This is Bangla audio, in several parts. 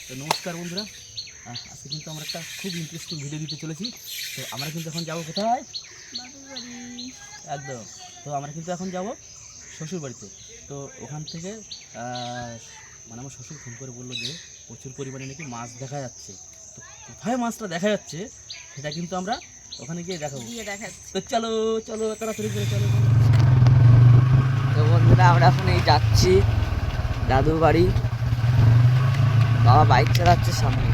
তো নমস্কার বন্ধুরা, আজকে কিন্তু আমরা একটা খুব ইন্টারেস্টিং ভিডিও দিতে চলেছি। তো আমরা কিন্তু এখন যাবো কোথায়? একদম। তো আমরা কিন্তু এখন যাব শ্বশুর বাড়িতে। তো ওখান থেকে মানে আমার শ্বশুর ফোন করে বললো যে প্রচুর পরিমাণে নাকি মাছ দেখা যাচ্ছে। তো কোথায় মাছটা দেখা যাচ্ছে সেটা কিন্তু আমরা ওখানে গিয়ে দেখাবো। তো চলো চলো তাড়াতাড়ি করে চলো। তো বন্ধুরা আমরা এখন এই যাচ্ছি দাদুর বাড়ি। বাবা বাইক চালাচ্ছে সামনে।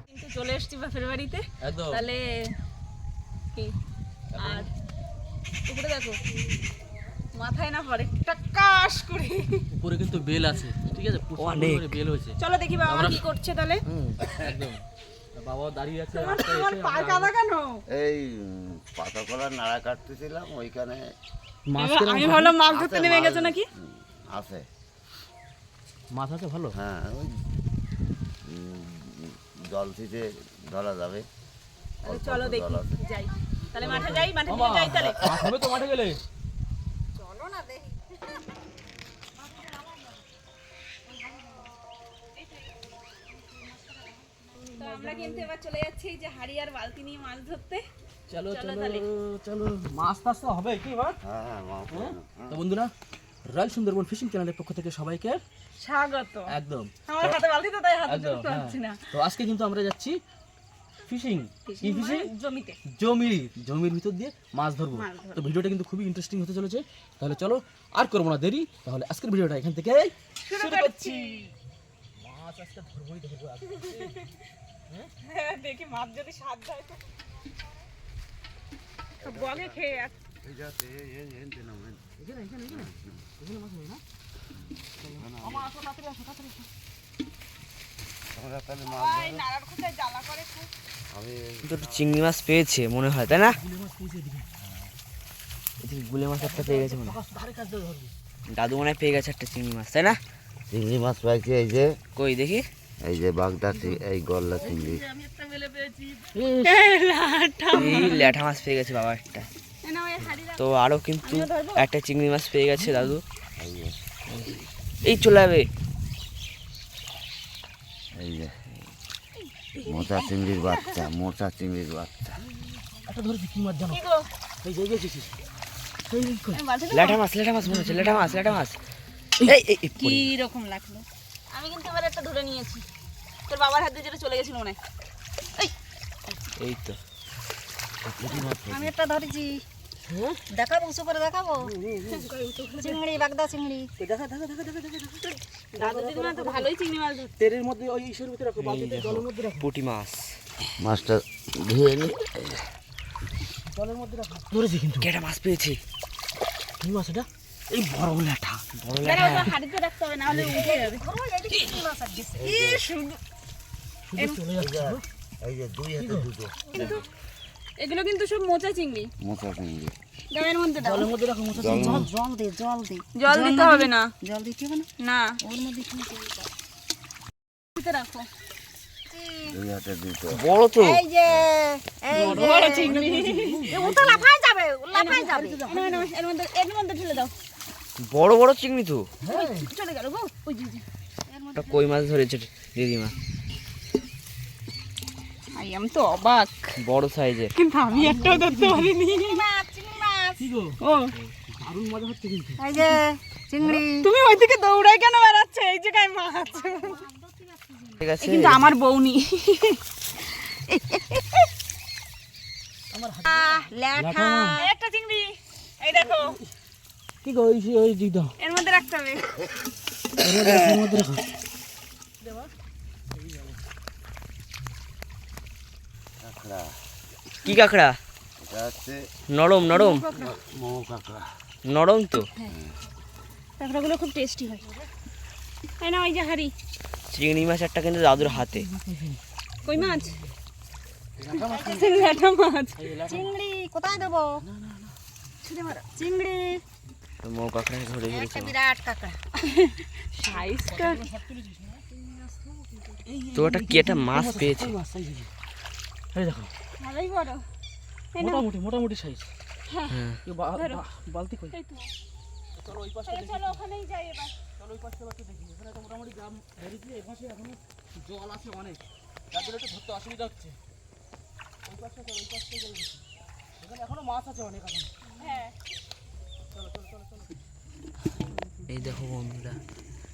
কিন্তু চলে এসেছি বাপের বাড়িতে। একদম। তাহলে কি আর উপরে দেখো মাথায় না পড়ে টাকাশ করে উপরে কিন্তু বেল আছে, ঠিক আছে, অনেক বেল হয়েছে। চলো দেখি বাবা কি করছে তাহলে। একদম। বাবা দাঁড়িয়ে আছে। তোমার পা কাদা কেন? এই পাতা কলার নাড়া কাটতেছিলাম ওইখানে আমি ভাবলাম মাছ ধরতে নেমে গেছো নাকি। আছে মাছ আছে ভালো। হ্যাঁ, ওই জল থেকে ধরা যাবে। অল্প চলো অল্প দেখি জল আছে। যাই তাহলে মাঠে যাই, মাঠে নিয়ে যাই তাহলে। মাছ হবে তো মাঠে গেলে। চলো না দেখি। তো আমরা কিন্তু এবার চলে যাচ্ছি এই যে হাড়ি আর বালতি নিয়ে মাছ ধরতে। চলো চলো চলো তাহলে। চলো। মাছ টাছ তো হবে কি মাছ? হ্যাঁ হ্যাঁ, মাছ হবে না। তো বন্ধুরা, রয়্যাল সুন্দরবন ফিশিং চ্যানেলের পক্ষ থেকে সবাইকে স্বাগত। একদম আমার হাতে বালতি তো তাই হাতে একদম। ধরতে পারছি না। তো আজকে কিন্তু আমরা যাচ্ছি ফিশিং। কি ফিশিং? জমিতে। জমির ভিতর দিয়ে মাছ ধরবো। মাছ ধরবো। তো ভিডিওটা কিন্তু খুবই ইন্টারেস্টিং হতে চলেছে। তাহলে চলো আর করবো না দেরি, তাহলে আজকের ভিডিওটা এখান থেকে শুরু করছি। মাছ আজকে ধরবোই ধরবো। হ্যাঁ, দেখি মাছ যদি স্বাদ যায় তো বগে খেয়ে যাচ্ছে। এই যাতে, এই নাও, এখানে মাছ হবে না? আমার আসো, তাড়াতাড়ি আসো, তাড়াতাড়ি আসো। তোমরা তাহলে মাছ ভাই নাড়ার খোঁজায় জ্বালা করে খুব। আমি কিন্তু একটু চিংড়ি মাছ পেয়েছে মনে হয়, তাই না? গুলি মাছ পেয়েছে এদিকে। এদিকে গুলে মাছ একটা পেয়ে গেছে মনে হয়। ধারে কাজ দিয়ে ধরবি। দাদু মনে হয় পেয়ে গেছে একটা চিংড়ি মাছ, তাই না? চিংড়ি মাছ পাইছি। এই যে কই দেখি। এই যে বাগদা এই গলদা চিংড়ি। আমি একটা মেলে পেয়েছি। এই ল্যাঠা মাছ পেয়ে গেছে বাবা একটা। না ওই হাড়ি তো আরো কিন্তু একটা চিংড়ি মাছ পেয়ে গেছে দাদু। এই যে এই চলে যাবে। এই যে মোচা চিংড়ির বাচ্চা, মোচা চিংড়ির বাচ্চা। একটা ধরেছি কি মাছ জানো? কি গো? এই যে গেছিস। এই কই? আমি বালতি দেবো? ল্যাঠা মাছ মনে হচ্ছে, ল্যাঠা মাছ। এই এই এই কি রকম লাগলো? আমি কিন্তু এবার একটা ধরে নিয়েছি। তোর বাবার হাতে যেটা চলে গেছিল মনে হয়। এই তো আমি একটা ধরেছি। দেখাবো উঁচু করে দেখাবো। চিংড়ি বাগদা চিংড়ি। দাদু দিদিমা তো ভালোই চিংড়ি মাছ ধরতে। তেরের মধ্যে ওই ইসের ভিতরে রাখো, বালতিতে জলের মধ্যে রাখো। পুঁটি মাছ। মাছটা ধুয়ে নি। জলের মধ্যে রাখো। ধরেছি কিন্তু। কেটা মাছ পেয়েছি। কি মাছ এটা? এই বড় ল্যাঠা। দাঁড়া, ওটা হাড়িতে রাখতে হবে, না হলে উঠে যাবে। শুধু চলে যাচ্ছে। এই যে দুই হাতে দুটো কিন্তু এগুলো কিন্তু সব মোচা চিংড়ি। মোচা চিংড়ি। গায়ের মধ্যে দাও। জলের মধ্যে রাখো মোচা। জল জল দে জল দে। জল দিতে হবে না। জল দিতে হবে না। না, ওর মধ্যে কি চিংড়িটা? দিতে রাখো। দুই হাতে দুটো। বড় তো। এই যে এই বড় বড় চিংড়ি। ও তো লাফায় যাবে, লাফায় যাবে। এর মধ্যে ঢেলে দাও। বড় চিংড়ি তো। চলে গেল গো। ওই যে একটা কই মাছ ধরেছে দিদিমা, আমি তো অবাক, বড় সাইজের। কিন্তু আমি একটাও ধরতে পারিনি। কি গো? ও, দারুণ মজা হচ্ছে কিন্তু। এই যে চিংড়ি। তুমি ওইদিকে দৌড়াই কেন বেড়াচ্ছ? এই জায়গায় মাছ। ঠিক আছে। কিন্তু আমার বউনি। ল্যাঠা। এই একটা চিংড়ি, এই দেখো, কি গো? ওই দিক দাও। এর মধ্যে রাখতে হবে। এর মধ্যে রাখো। কাঁকড়া। কি কাঁকড়া? এটা হচ্ছে নরম মৌ কাঁকড়া। নরম তো। কাঁকড়াগুলো খুব টেস্টি হয়। তাই না? ওই যে হাড়ি। চিংড়ি মাছ একটা কিন্তু দাদুর হাতে। কই মাছ? ল্যাঠা মাছ। চিংড়ি কোথায় দেবো? চিংড়ি তো মৌ কাঁকড়া ধরে একটা ফেলেছে। বিরাট কাঁকড়া। সাইজটা তো ওটা কি একটা মাছ পেয়েছে। এই দেখো। ভালোই বড়। মোটামুটি মোটামুটি সাইজ। হ্যাঁ বালতি কই? এই তো চলো ওই পাশটা দেখি। চলো ওখানেই যাই এবার। চলো ওই পাশটা একটু দেখি। এখানে তো মোটামুটি গ্রাম বেরিয়েছে, এই পাশে এখনো জল আছে অনেক, তার জন্য একটু ধরতে অসুবিধা হচ্ছে। ওই পাশটা চলো, ওই পাশটা যাই দেখি। এখানে এখনো মাছ আছে অনেক এখন। হ্যাঁ এই দেখো বন্ধুরা,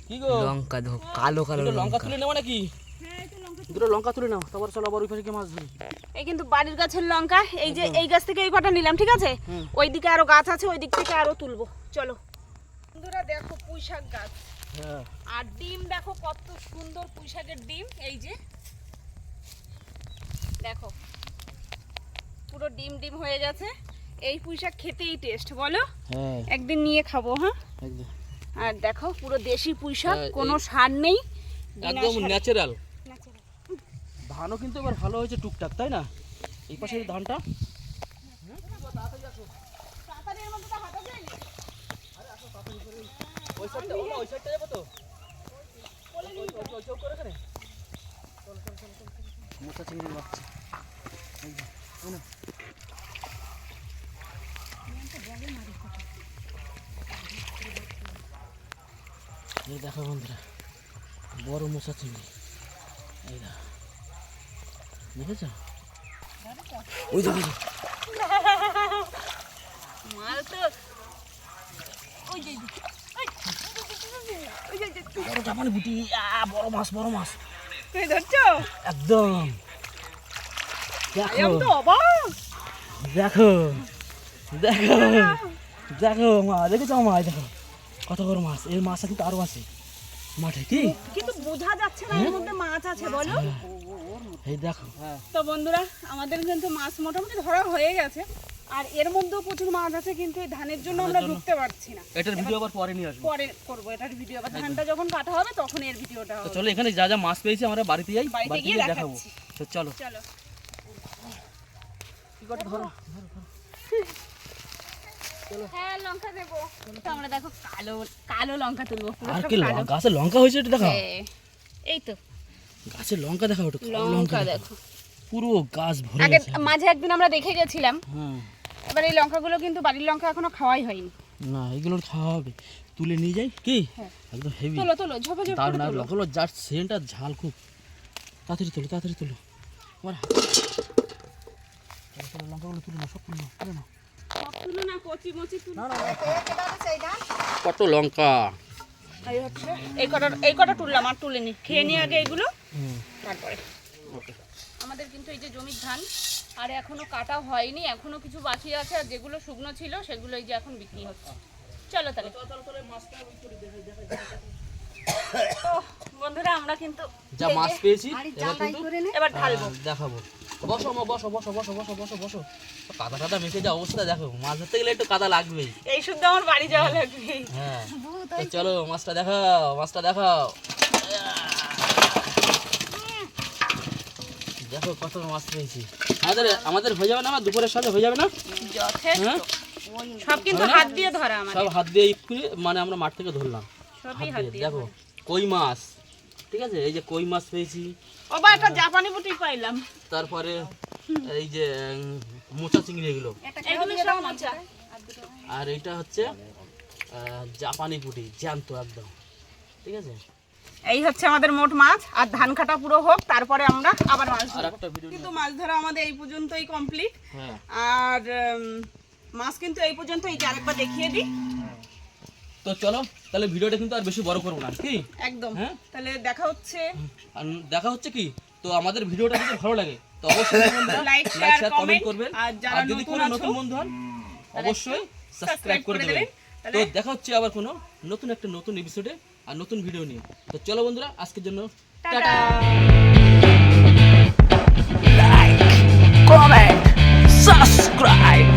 কি গো লঙ্কা দেখো, কালো কালো দুটো লঙ্কা লঙ্কা। তুলে নেবো নাকি? হ্যাঁ এই তো লঙ্কা। দুটো লঙ্কা তুলে নাও, তারপর চলো আবার ওই পাশে গিয়ে মাছ ধরি। এই কিন্তু বাড়ির গাছের লঙ্কা, এই যে এই গাছ থেকে এই কটা নিলাম, ঠিক আছে? হুম। ওইদিকে আরো গাছ আছে, ওই দিক থেকে আরো তুলবো। চলো বন্ধুরা, দেখো পুঁই শাক গাছ, হ্যাঁ আর ডিম দেখো কত সুন্দর পুঁই শাকের ডিম। এই যে দেখো পুরো ডিম ডিম হয়ে গেছে। এই পুঁই শাক খেতেই টেস্ট, বলো? হ্যাঁ একদিন নিয়ে খাবো। হ্যাঁ, একদম আর দেখো পুরো দেশি পুঁই শাক, হ্যাঁ, কোনো সার নেই, একদম ন্যাচারাল। natural। ধানও কিন্তু এবার ভালো হয়েছে টুকটাক, তাই না? এই পাশের ধানটা তাড়াতাড়ি এর মধ্যে তো হাঁটা যায়নি। ওই সাইডটা, ওই সাইডটা যাবো তো। ওই চৌক করে এখানে। মোটা চিংড়ির বাচ্চা। এই যে, এই নাও। এই দেখো বন্ধুরা, বড় মোচা চিংড়ি। এই দেখো, দেখেছো? ওই দেখো, মাল তো ওই যে বড় জাপানি বুটি। বড় মাছ, বড় মাছ তুমি ধরছো? একদম। দেখো আমি তো অবাক। দেখো দেখো দেখো মা, দেখেছো মা? এই দেখো কত বড় মাছ। এর মাছ কিন্তু আরো আছে মাঠে, কি? কিন্তু বোঝা যাচ্ছে না এর মধ্যে মাছ আছে, বলো? এই দেখো। তো বন্ধুরা, আমাদের কিন্তু মাছ মোটামুটি ধরা হয়ে গেছে, আর এর মধ্যেও প্রচুর মাছ আছে, কিন্তু এই ধানের জন্য আমরা ঢুকতে পারছি না। এটার ভিডিও আবার পরে নিয়ে আসবো। পরে করবো এটার ভিডিও, আবার ধানটা যখন কাটা হবে তখন এর ভিডিওটা তো হবে। চলো, এখানে যা যা মাছ পেয়েছি আমরা বাড়িতে যাই, বাড়িতে বাড়িতে গিয়ে গিয়ে দেখাবো। দেখাচ্ছি। তো চলো। চলো কি করে ধরো? হ্যাঁ, লঙ্কা দেবো। তো আমরা দেখো কালো কালো লঙ্কা তুলবো, পুরো আর সব কি কালো। গাছে লঙ্কা হয়েছে এটা দেখো। হ্যাঁ, এই তো গাছে লঙ্কা দেখা, ওটা কালো লঙ্কা দেখো। দেখো। পুরো গাছ ভরে আগে গেছে। মাঝে একদিন আমরা দেখে গেছিলাম, হ্যাঁ, এবার এই লঙ্কাগুলো কিন্তু বাড়ির লঙ্কা এখনো খাওয়াই হয়নি। না এগুলো খাওয়া হবে, তুলে নিয়ে যাই কি? হ্যাঁ। একদম হেভি। তোলো তোলো, ঝোপে ঝোপে দারুণ। করে আর তোলো। লঙ্কাগুলো যার সেন্টটা ঝাল খুব। তাড়াতাড়ি তোলো, তাড়াতাড়ি তোলো। আমার হাতে চলো, লঙ্কাগুলো তুলে নাও, সব তুলে নাও, তুলে নাও। সব তুলো না, কচি মচি তুলো। কত লঙ্কা। এই হচ্ছে এই কটা তুললাম, আর তুলে নি, খেয়ে নি আগে এগুলো, তারপরে। আমাদের কিন্তু এই যে জমির ধান আর এখনো কাটা হয়নি, এখনো কিছু বাকি আছে, আর যেগুলো শুকনো ছিল সেগুলো এই যে এখন বিক্রি হচ্ছে। চলো তাহলে। তো বন্ধুরা, আমরা কিন্তু যা এই মাছ যে পেয়েছি এবার কিন্তু এবার ঢালবো। দেখাবো। বসো মা, বসো বসো বসো বসো বসো বসো। কাদা টাদা মেখে যা অবস্থা দেখো, মাছ ধরতে গেলে একটু কাদা লাগবেই। এই শুদ্ধ আমার বাড়ি যাওয়া লাগবে। হ্যাঁ, তো চলো মাছটা দেখাও, মাছটা দেখাও। দেখো কত মাছ পেয়েছি। আমাদের হয়ে যাবে না? আমার দুপুরের সাথে হয়ে যাবে না? যথেষ্ট। হ্যাঁ, সব কিন্তু হাত দিয়ে ধরা আমাদের, সব হাত দিয়ে একটু, মানে আমরা মাঠ থেকে ধরলাম সবই হাত হাত দিয়ে। দিয়ে। দেখো কই মাছ, ঠিক আছে? এই যে কই মাছ পেয়েছি, ও বা একটা জাপানি বুটি পাইলাম। তারপরে এই যে মোচা চিংড়ি এগুলো, এগুলো সব মোচা। আর এইটা হচ্ছে জাপানি পুঁটি, জ্যান্ত একদম, ঠিক আছে? এই হচ্ছে আমাদের মোট মাছ, আর ধান কাটা পুরো হোক, তারপরে আমরা আবার মাছ আর ধরবো। একটা ভিডিও। কিন্তু মাছ ধরা আমাদের এই পর্যন্তই কমপ্লিট। হ্যাঁ, আর মাছ কিন্তু এই পর্যন্ত, এই যে আরেকবার দেখিয়ে দিই। তো চলো তাহলে ভিডিওটা কিন্তু আর বেশি বড় করবো না, কি? একদম। হ্যাঁ, তাহলে দেখা হচ্ছে। আর দেখা হচ্ছে কি, তো আমাদের ভিডিওটা যদি ভালো লাগে তো অবশ্যই like, like share, share comment comment করবেন। আর যারা আর যদি কোনো নতুন বন্ধু হন অবশ্যই সাবস্ক্রাইব করে দেবেন। তো দেখা হচ্ছে আবার কোনো নতুন এপিসোডে আর নতুন ভিডিও নিয়ে। তো চলো বন্ধুরা, আজকের জন্য টাটা। Comment, subscribe.